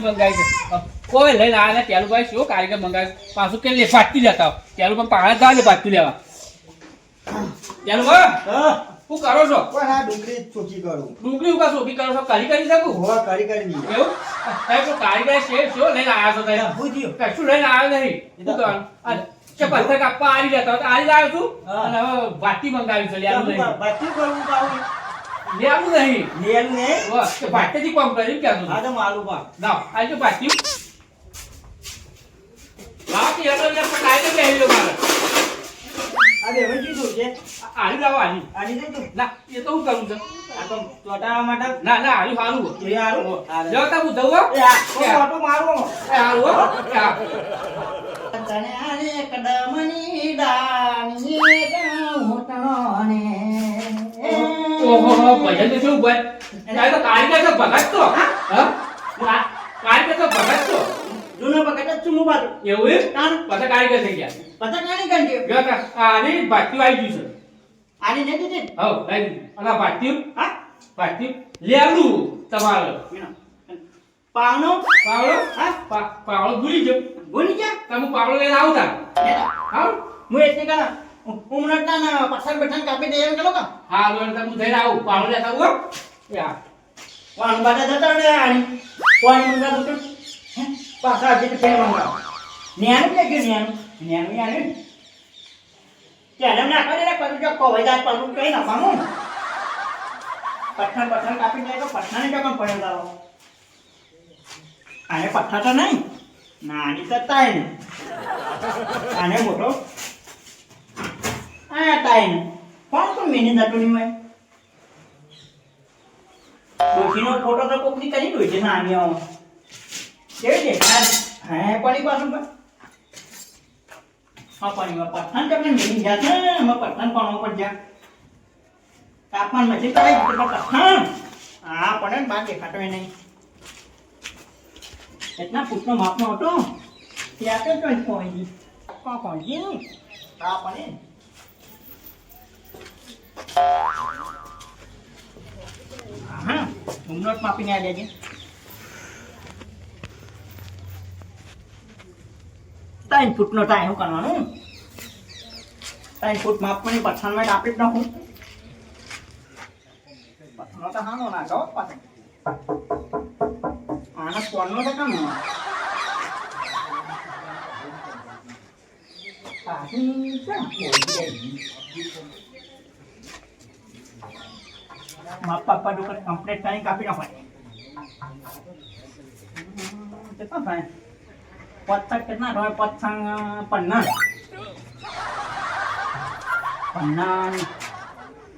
મંગાવી છે કોઈ લઈને આવ્યા ને પેલું ભાઈ શું કારીગર મંગાવ્યું પાછું કે લે પાટી લેતા પેલું પણ પાણા જવા દે પાટી લેવા પેલું ભાઈ શું કરો છો પણ આ ડુંગળી ચોકી કરું ડુંગળી ઉકા સોપી કરો છો કરી શકું હોવા કારીગર ની એવું સાહેબ તો કારીગર છે શું લઈને આવ્યા છો તમે પૂછ્યું કશું લઈને આવ્યો નહીં શું કરવાનું કે પથ્થર કાપવા આરી જતા હોય તો આરી લાવ્યો છું અને હવે ભાતી મંગાવી છે લેવાનું નહીં બાકી કરવું પાવું લેવાનું નહીં લેલ ને કે ભાતીથી કોમ કરી ક્યાં આ તો મારું પા ના આજે ભાતી લાવતી એટલે મેં પટાઈ તો બેહી લો મારે આ બે વંચી દઉં છે આરી લાવો આરી આની દે તું ના એ તો હું કરું છું આ તો ચોટાવા માટે ના ના આરી હારું એ હારું જો તા હું દઉં એ આ ચોટો મારો એ હારું હો તને આરે કદમની ડાણી ગાઉટણે ઓહો ભજન તો શું ભાઈ આ તો કારીગર તો ભગત તો હા કારીગર તો ભગત તો જૂનો પકડ જ ચુમુ બાજુ એવું એ કાન પાછા કારીગર થઈ ગયા પતા કાણી કાંડી જો તા આરી ભાતી આવી ગયું છે આની ને દીધી હવ લઈ અને ભાતી હા ભાતી લેલું તમારે પાવનો પાવળો હા પાવળો ભૂલી જાવ ભૂલી જા તમે પાવળો લઈને આવતા હા હું એટલે કરા ઉમરટના ના પથ્થર બેઠા કાપી દે એમ કે લોકો હા લોન તમે જઈને આવું પાવળો લેતા આવો યા વાણ બાટા જતા ને આણી કોણ મંગા તો પાછા જે ફેર મંગા ન્યાનું કે ન્યાનું ન્યાનું ચાલ ના કરે રે કરું જો કોઈ જાત પાનું કઈ ના પાનું પથ્થર કાપી દે તો પથ્થરને જો કોણ પડે દાવ આને પથ્થર તો નહીં નાની તો તાઈ આને મોટો આ તાઈ કોણ મેની દાટુની હોય ડોશીનો ફોટો તો કોકની કરી દો છે નાની આવો કેવી દેખાય હે પડી પાછું પર હા પડીમાં પઠાણ તમને મેની જાતે એમાં પઠાણ પણ ઉપર જા તાપમાન મચી તો આવી પઠાણ હા પણ બાર દેખાતો નહીં એટલા ફૂટનો માપનો હતો ત્યાં તો ચોઈસ પહોંચી પહોંચી હા પણ હા ઉમરોટ માપીને આ લેજે 3 ફૂટનો ટાઈમ શું કરવાનું 3 ફૂટ માપવાની પઠાણમાં આપી જ નાખું પઠાણો તો હાનો ના જાઓ પાછળ આના કોણનો તો કામ માપ પાપા દુકાન કમ્પ્લીટ કરીને કાપી નાખવાની કેટલા થાય પત્તા કેટલા થાય પત્તા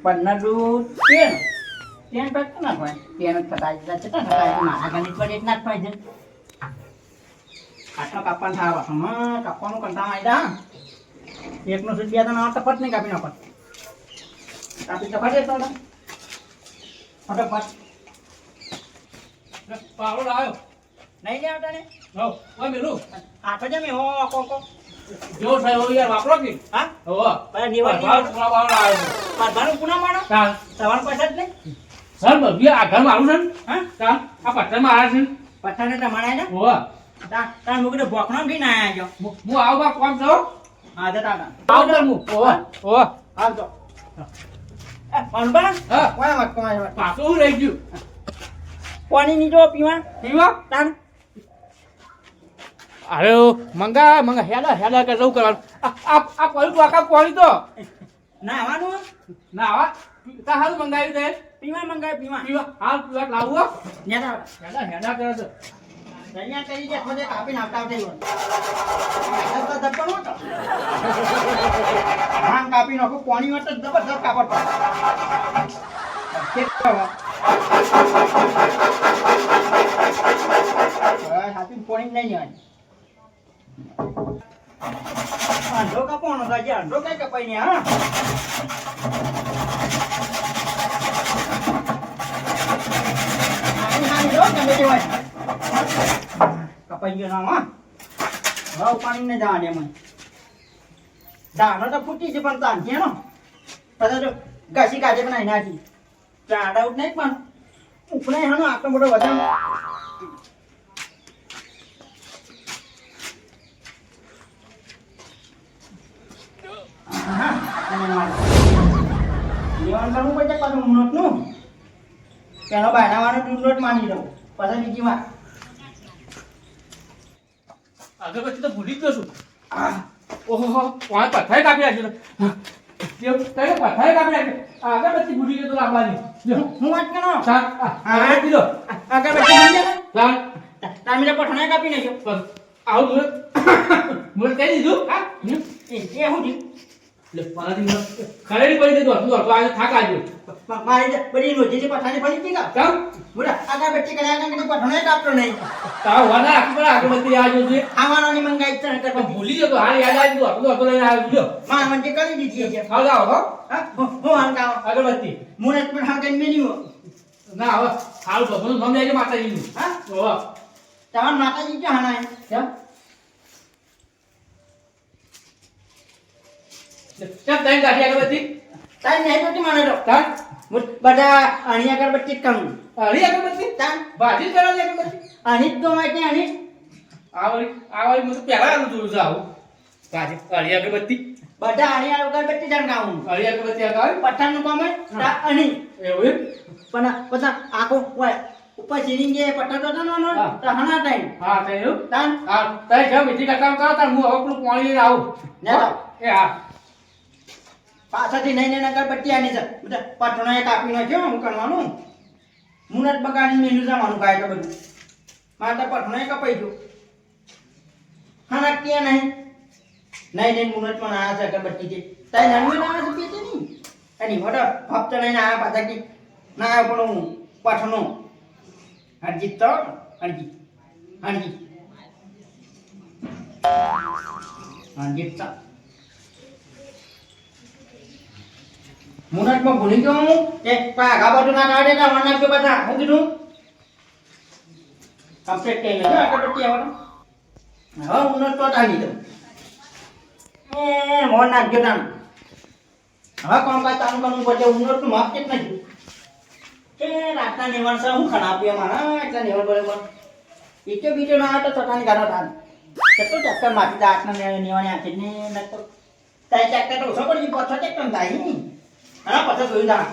50 દૂધ 10 કેટલા થાય 10 થતા કેટલા થતા મારા ગણિત પર એટલા જ થાય છે આટલો કાપવાનું થાય પાછું કાપવાનું કંટાળા આવી એકનો સુધી બે તો ના તપત નહીં કાપી નાખો કાપી તપત દેતો ફટાફટ પાવળો લાવ્યો નહીં લે આવતા ને હો ઓય મેલું આઠો જમે હો કોકો જો સાહેબ યાર વાપરો કે હા હો બરા નિવાળ પાવળો લાવ્યો માર ભાનું પુના માણો ચાલ તમાર પૈસા જ નહીં સર બબી આ ઘર મારું છે હા ચાલ આ પટ્ટા મારા છે પઠાને તમારે ને હો તાર મુકડે ભોખણો ભી ના આજો હું આવવા કોમ છો હા જતા આવ કર હું હો આવજો અનબા હા કોણ વાત પાછો હું રહી ગયું પાણી ની જો પીવા પીવા તાન અરે મંગા હેલા કે જવું કરવાનું આ કોલ તો આખા કોણી તો ના આવવાનું ના આવા તા હાલ મંગાવ્યું તે પીવા મંગાય પીવા પીવા હાલ પીવા લાવું નેતા હેલા કરે છે અહીંયા કરી દે ખોદે કાપી નાખતા આવતે તો દપણ હોતો હા કાપી નાખો પાણી માં તો જબરદસ્ત કાપડ હાથી પાણી નહીં લેવાની અંડો કાપવાનો થાય અંડો કઈ કપાઈ ને હા કપાઈ ગયો ના હા હવે પાણી ને જવા દે મને દાણો તો ફૂટી છે પણ તાન છે નો પછી જો ઘસી કાઢે બનાવી નાખી ચાડા ઉઠ નહીં પણ ઉપને હાનો આટલો મોટો વજન હા અને મારે લેવાનું કરવું પડશે પાછું ઉમરોટનું પેલો બાયનાવાનો ડુંડોટ માની દઉં પછી બીજી વાત અગરબત્તી તો ભૂલી જ ગયો છું ઓહો કોણ પથ્થર કાપી નાખ્યો કેવું કઈ પથ્થર કાપી નાખ્યો અગરબત્તી ભૂલી ગયો તો લાવવાની હું વાત કરો અગરબત્તી લો અગરબત્તી મળી જાય ચાલ તામીને પઠાણે કાપી નાખ્યો આવું મુરત કહી દીધું હા એ હું થયું લે પાણી ખરેડી પડી દીધું હતું તો આજે થાક આવ્યો મારી બધી નોજીની પઠાણી પડી હતી કા કેમ બોલા અગરબત્તી કર્યા કે પઠાણે કાપતો નહીં તાવ વાના આખી પર અગરબત્તી આ જોજે ખાવાનોની મંગાઈ છે પણ અગરબત્તી ભૂલી ગયો તો હાલ યાદ આવી ગયું હતું લઈને આવ્યો જો માં મને કરી દીધી છે ખાવ જાવ હો હા હું હંકાવ અગરબત્તી મુરત પણ હંકાઈ મેલ્યું ના હવે હાલ ભગવાન નામ લેજે માતાજીનું હા ઓહો તમાર માતાજી ક્યાં હનાય કેમ કેમ તઈ ગાડી અગરબત્તી તાઈ નહીં તો મને તો તાન બધા અણી અગરબત્તી જ કરું હરી અગરબત્તી તાન ભાજી કરાવી અગરબત્તી અણી જ તો માટે અણી આવડી મને પહેલા આનું જોયું છે આવું ભાજી હરી અગરબત્તી બધા અણી અગરબત્તી જણગાવું હરી અગરબત્તી અગાવી પઠાણનું કામ હોય અણી એવું એમ પણ બધા આખો હોય ઉપર સિરિંગે પઠાતો હતો ને હા. તો હના ટાઈમ હા તઈ એવું તાન હા તઈ જાવ મીઠી કામ કરો તાર હું હવે પેલું પાણી લઈને આવું લે જાઓ. એ હા પાછળથી નહીં અગરબત્તી આની છે બધા પઠાણોએ કાપી નાખ્યો હું કરવાનું મુનત બગાડીને મેલું જવાનું કાય તો બધું મારે તો પઠાણોએ કપાઈ ગયું હના ક્યાં નહીં મુનતમાં ના છે અગરબત્તી છે તાઈ નાનું ના છે પેતે નહીં એની વડો હપ્તો લઈને આ પાછા કે ના આવ્યો પણ હું પઠાણો હરજીત તો હરજીત તો મુનતમાં ભૂલી ગયો હું કે આગા બાજુ ના કાઢે ના વણ નાખ્યો બધા હું કીધું કમ્પ્લીટ થઈ ગયો અગરબત્તી આવવાનો હવે મુનત તો ટાળી દઉં મોન નાખજો તાન હવે કોણ કાંઈ તાનું કરવું પડશે ઉમરનું માપ કે નથી એ રાતના નિવાણ છે હું ખરાબી મારા એટલા નિવાણ બરોબર ઈચો બીજો ના આવે તો ચટાની ગાડો થાન કેટલું ચક્કર માટી દા આટલા નિવાણી આખી ને નતો તાઈ ચક્કર તો ઓછો પડી ગયો પથ્થર ચક્કર થાય હા પથ્થર જોઈ દા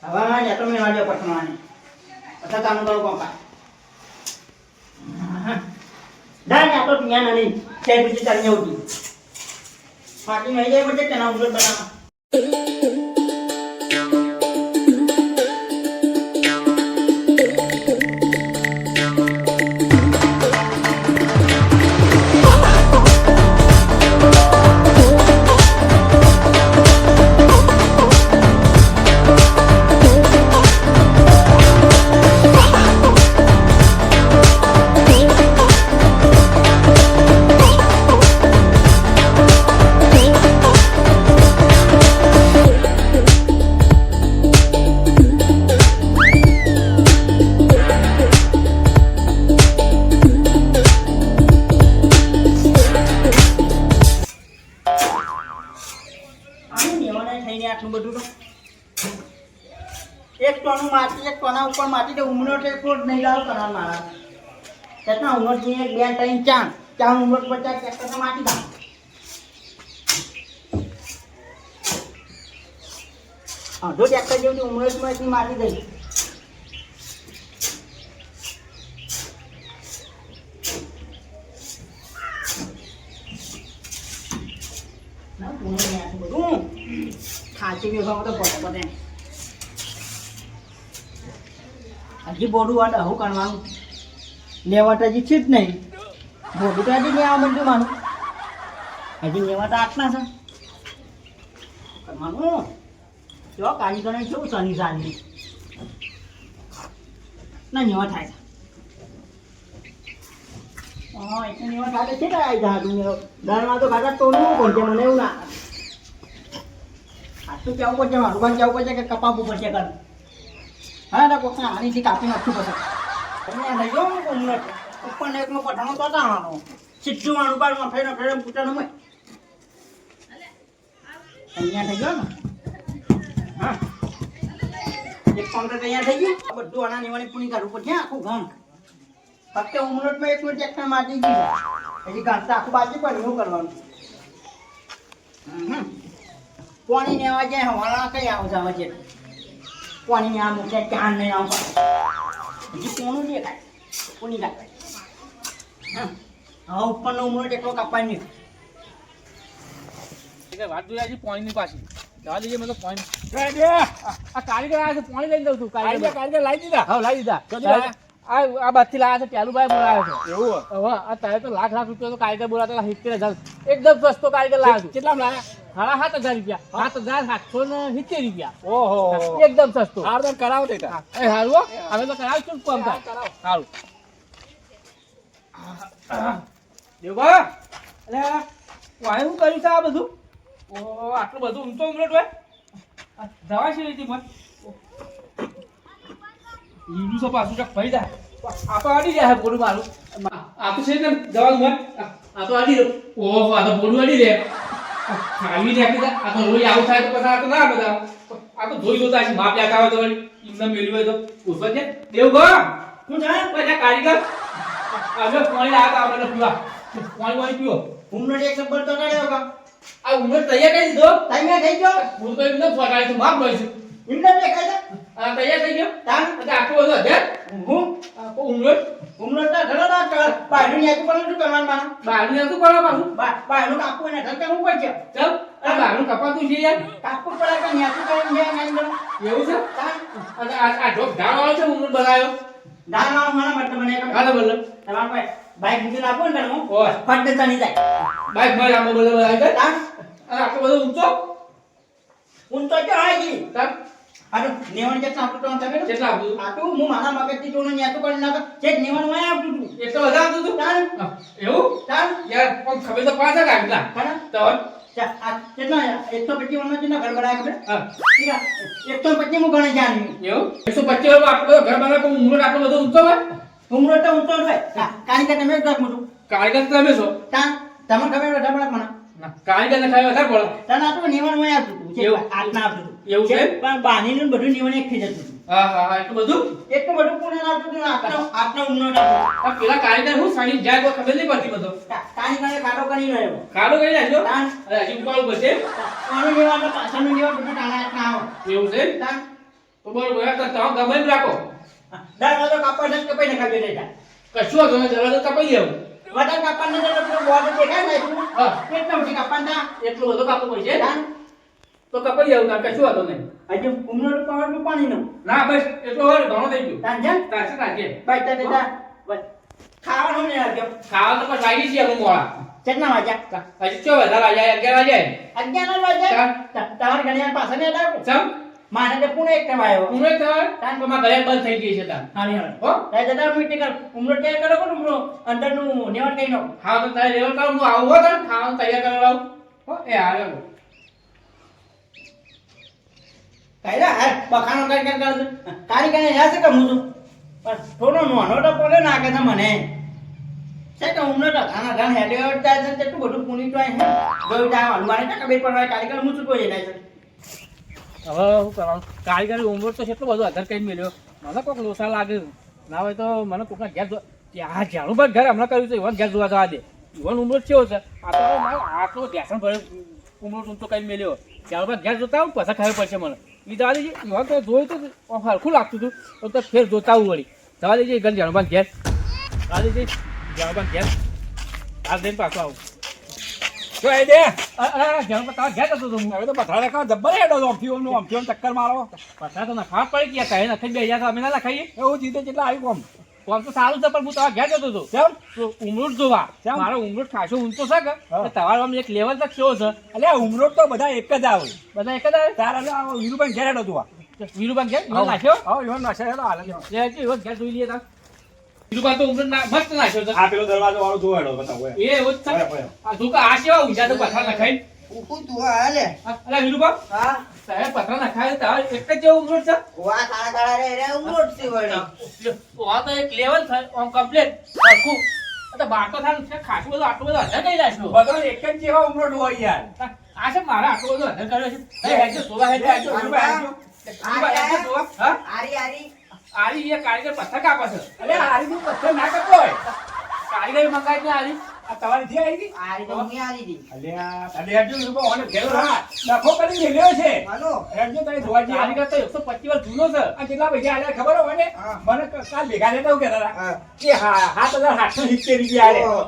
હવે ને તો મેં વાડ્યો પઠમાને પથ્થર તાનું કરું કોણ દા ને તો ત્યાં નહીં છે બીજી તારી ઉઠી માટી નહીં જાય પછી તેના ઉમર બનાવ આટલું બધું તો એક ટોનું માટી એક ટોના ઉપર માટી તો ઉમરો એટલો જ નહીં લાવ કરાર મારા કેટલા ઉમર છે 1 2 3 4 ઉમર 50 ટ્રેક્ટર માટી દા હા જો ટ્રેક્ટર જેવી ઉમર માટી દઈ ના પુણે ને આટલું બધું ખાંચી ગયો તો પતે હજી બોડું વાટ આવું કરવાનું લેવાટ હજી છે જ નહીં બોડું તો હજી લેવા બધું માનું હજી લેવાટ આટલા છે કરવાનું જો કારીગરો કેવું શનિ સાંજની ના નેવા થાય છે એટલે નેવા થાય છે કે આવી જા તું દરમાં તો ખાતા તોડવું પડશે મને એવું ના આટલું કેવું પડશે મારું પણ કેવું પડશે કે કપાવવું પડશે કર હા ના કોકને આનીથી કાપી નાખવું પડશે તમે લઈ જાઓ ને ઉમર ઉપર ને એકનો પઠાણો તો આવવાનો સીધું મારું બાર ફેરો ફેરો પૂટાનું મેં અહીંયા થઈ ગયો ને હા એક કાઉન્ટર તૈયાર થઈ ગયું બધું આના નિવાણી પૂરી કરવું પડશે આખું ગામ ફક્ત ઉમરોટમાં એક મિનિટ એકને માટી ગયું હજી ઘાસ આખું બાજુ પણ એવું કરવાનું પાણી લેવા જાય હવાલા કઈ આવ જાવ છે પાણી ને આ મૂકે ચાર ને આવ હજી કોનું દેખાય કોની દેખાય હા ઉપરનો ઉમરો એટલો કાપવાની વાત જોઈ આજે પોઈન્ટની પાછી જવા દઈએ મને પોઈન્ટ આ કારીગર આવે છે પાણી લઈને દઉં છું કારીગર લાવી દીધા હા લાવી દીધા આ બાદથી લાવ્યા છે પ્યાલુભાઈ બોલાવ્યો છે એવું હવે આ તારે તો લાખ રૂપિયા તો કારીગર બોલાતા 70,000 એકદમ સસ્તો કારીગર લાવ્યો છું કેટલા લાવ્યા 7,500 રૂપિયા 7,770 રૂપિયા ઓહો એકદમ સસ્તો હારદાર કરાવો દેતા એ હારું હવે તો કરાવશું કામ થાય સારું દેવા અલે વાય હું કર્યું છે આ બધું ઓ આટલું બધું ઊંચો ઉમરેટ હોય દવા છે લીધી મત ઈડું સો પાછું ચક ભરી જાય આ તો આડી જાય બોલું મારું આ તો છે ને દવા મત આ તો આડી ઓહો આ તો બોલું આડી રે ખાલી નાખી દે આ તો રોઈ આવું થાય તો પછી આ તો ના બધા આ તો જોઈ જોતા છે માપ યાદ આવે તો ઇમને મેલ્યું હોય તો ઉસવા છે દેવ ગો હું જાય પછી કારીગર આજે પાણી લાવતા આપણે પીવા પાણી પીવો ઉમરો એક નંબર તો કાઢ્યો કા આ ઉમર તૈયાર કરી દીધો તૈયાર થઈ ગયો હું તો એમને ફટાડી તો માપ લઈશું ઇન્દર દેખાય છે આ તૈયાર થઈ ગયો તાન એટલે આખો બધો અધેર હું આખો ઉમર તો ઘણો ના કર બાયનું યાદ પણ શું કરવાનું માનો બહારનું નતું પડે પાછું બાયનું કાપવું ને ઢંકા હું પડશે ચાલ આ બહારનું કપાતું છે યાર કાપવું પડે કે ન્યાતું કરીને જાય નાઈ ગયો એવું છે તાન અને આ ઢોક ઢાળ વાળો છે ઉમર બનાવ્યો દાન માં મને મત મને હાલો બોલો તમાર ભાઈ બાઈક મૂકીને આપો ને તમે ઓય ફટ દેતા નહીં જાય બાઈક માં આમાં બોલો આવી જાય તાન અને આટલો બધો ઊંચો હું તો કે આઈ તાર આનું નેવણ કેટલા આપતું તો તમે કેટલા આપું આ તો હું મારા મગજથી જોઈને ન્યાતું કરીને નાખ જે નેવણ માં આપતું તું એટલો બધા આપતું તું તાન એવું તાન યાર પણ ખબર તો પાછા કાઢલા ખરા તો આ કેટલા 125 માં કેટલા ઘર બનાવ્યા ખબર હા ઠીક 125 હું ગણે જાણ્યું એવું 125 માં આટલો ઘર બનાવે પણ ઉમર આટલો બધો ઊંચો હોય ઉમરો તો ઊંચો હોય કારીગર તમે ઘર મોટું કારીગર તમે છો તાન તમને ખબર હોય ઢબળક મને ના કારીગર ને ખાય વધારે પડે તાન આ તો નિવણ માં આવતું તું એવું? આટના આવતું તું એવું છે? પણ બાનીનું બધું નિવણ એક થઈ જતું તું હા હા હા એટલું બધું એટલું બધું પુણે આવતું તું આટનો ઉમરો આવતું આ પેલા કારીગર હું સાડી જાય તો ખબર નહીં પડતી બધો કારીગરે કાઢો કરી રહ્યો કાળો કરી નાખ્યો તાન અરે હજી ઉપાડવું પડશે આનું નિવણ તો પાછળનું નિવણ બધું ટાણા આટના આવે એવું છે તાન તો બરોબર તો તમે ગમે એમ રાખો દાળ તો કાપવા જ કપાઈ નાખાવી દેતા કશું વાંધો નહીં જરા તો કપાઈ દેવું વધારે કાપવાને તો પેલો બોર્ડ દેખાય ને હા એટલા મોટી કાપવાના એટલું બધું કાપવું પડશે તાન તો કપાઈ દેવું તાર કશું વાંધો નહીં હજુ ઉમરો પાવાનું પાણી નો ના બસ એટલો વાર ઘણો થઈ ગયું તાન જન તારશે નાખીએ ભાઈ તને તા ખાવાનું ને આવજો ખાવા તો પણ લાગી છીએ અમે મોડા કેટલા વાગ્યા હજી ચો વધારે વાગ્યા 11 વાગ્યા 11 વાગ્યા તમારે ઘડિયાળ પાસે ને લાગો ચમ મારે તો પુણે એક ટાઈમ આવ્યો ઉમરે થયો તો માં ઘરે બંધ થઈ ગઈ છે તાર હાની હાલ હો તારે જતા મીટિંગ કર ઉમરો તૈયાર કરો કોણ ઉમરો અંદરનું નેવડ કઈ નો હા તો તારે લેવલ કર હું આવું હો તાર ખાવાનું તૈયાર કરવા આવું હો એ આવ્યો કાયલા હાલ બખાનો કર તારી કને જાશે કે હું તો પણ થોડો નાનો તો બોલે નાખે છે મને છે કે ઉમરો તો ખાના ઘણ હેડ્યો જાય છે તેટલું બધું પુની તો હે ગયું તા હનુમાને તો કબીર પર કારીગર હું ચૂકો જઈ જાય છે હવે શું કરવાનું કારીગર ઉમર તો કેટલો બધો આધાર કઈ મેલ્યો મને કોઈક લોસા લાગે ના હોય તો મને કોઈકના ઘેર આ જાણું પણ ઘર હમણાં કર્યું છે ઇવન ઘેર જોવા જવા દે ઇવન ઉમર કેવો છે આ તો આટલો ધ્યાન ભરે ઉમર તું તો કઈ મેલ્યો જાણું પણ ઘેર જોતા આવું પછી ખાવી પડશે મને એ જવા દેજે ઇવન તો જોયું તો હરખું લાગતું હતું તો ફેર જોતા આવું વળી જવા દેજે ઘર જાણું પણ ઘેર જવા દેજે જાણું પણ ઘેર આ દઈને પાછો આવું તો એ દે જાણું પણ તારા ઘેર જતો હતો હું હવે તો પથારે કા જબ્બર હેડો ઓમથી ચક્કર મારો પછા તો નખા પડી ગયા કહે નખાઈ બે હજાર અમે ના નખાઈએ એવું જીતે કેટલા આવી કોમ આમ તો સારું છે પણ હું તમારા ઘેર જતો હતો કેમ તો ઉમરોટ જોવા કેમ? મારો ઉમરોટ ખાસો ઊંચો છે કે હા. તો તમારો આમ એક લેવલ તક કેવો છે અલ્યા ઉમરોટ તો બધા એક જ આવે બધા એક જ આવે તારા વીરુભાઈ ઘેર હેડો તું વીરુભાઈ ઘેર ઈવન નાખ્યો હા ઈવન નાશે હેડો હાલ લે કે ઈવન ઘેર જોઈ લઈએ તા વીરુભાઈ તો ઉમરોટ મસ્ત નાખ્યો છે આ પેલો દરવાજો વાળો જો હેડો બતાવો એ એવો જ છે ઓય, ઓય. આ ધોકા આ કેવા ઊંચા તો પથરા નખાઈ ઉકુ તું હાલે અલા વીરુભાઈ હા સાહેબ પથરા નખાય તાર એક જ જેવો ઉમરોટ છે વા કાળા કાળા રે રે ઉમરોટ થી વળી આ તો એક લેવલ થાય આમ કમ્પ્લીટ સરખું આ તો બાર તો થાય છે ખાસું બધું આટલું બધું અધર કરી નાખ્યો બધા એક જ જેવા ઉમરોટ હોય યાર આ છે મારા આટલું બધું અધર કર્યો છે એ હેજો જોવા હેજો હેજો વીરુભાઈ હેજો જોવા હા આરી આરી આરી એ કારીગર પથ્થર કાપે છે અરે હારી નું પથ્થર ના કરતો હોય કારીગર મંગાઈ છે આરી આ તમારી થી આવી હતી? આ રીતે હું આવી હતી. અલ્યા, અરે હેડજો વીરુભાઈ, ઓને ઘેર રાખ. નખો કરીને મેલ્યો છે. હાલો. હેડજો તારી ધોવાજી આવી. કારીગર તો 125 વર્ષ જૂનો છે. આ કેટલા પૈસા આલ્યા ખબર હોય ને? હા. મને કાલ ભેગા લેતા હું કહેતા હતા હા. કે 7,870 રૂપિયા આલે. ઓહો.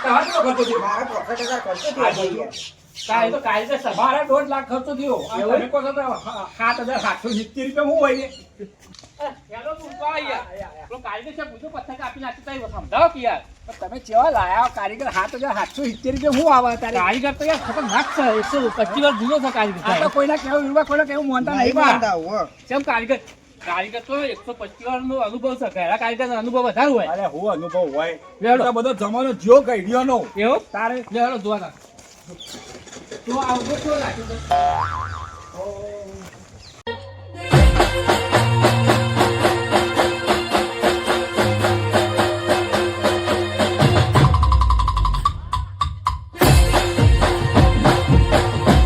તમારે કેટલો ખર્ચો થયો? મારા પોકેટ હજાર ખર્ચો થયો છે યાર. કાંઈ તો કારીગર છે. મારા 1.5 લાખ ખર્ચો થયો. આ એવું? તમે કહો છો તો 7,870 રૂપિયા હું હોય ને? હેલો, તું ઉભા રહી યાર. પેલો કારીગર છે, પૂછો પથ્થર કાપી નાખી તારી સમજાવો કે યાર. પણ તમે કેવા લાયા કારીગર 7,870 રૂપિયા હું આવે તારે? કારીગર તો યાર ખતરનાક છે. 125 વર્ષ જૂનો છે કારીગર. આ તો કોઈના કેવું વીરુભાઈ, કોઈના કેવું માનતા નહીં બા. માનતા હો. કેમ કારીગર તો 125 વર્ષનો અનુભવ છે. ઘણા કારીગરનો અનુભવ વધારે હોય. અરે હું અનુભવ હોય લેવડો. તો બધો જમાનો જ્યો કઈડિયો નો એવું? તારે લે હેલો, જોવા તા. તો આવજો તો રાખ્યું છે.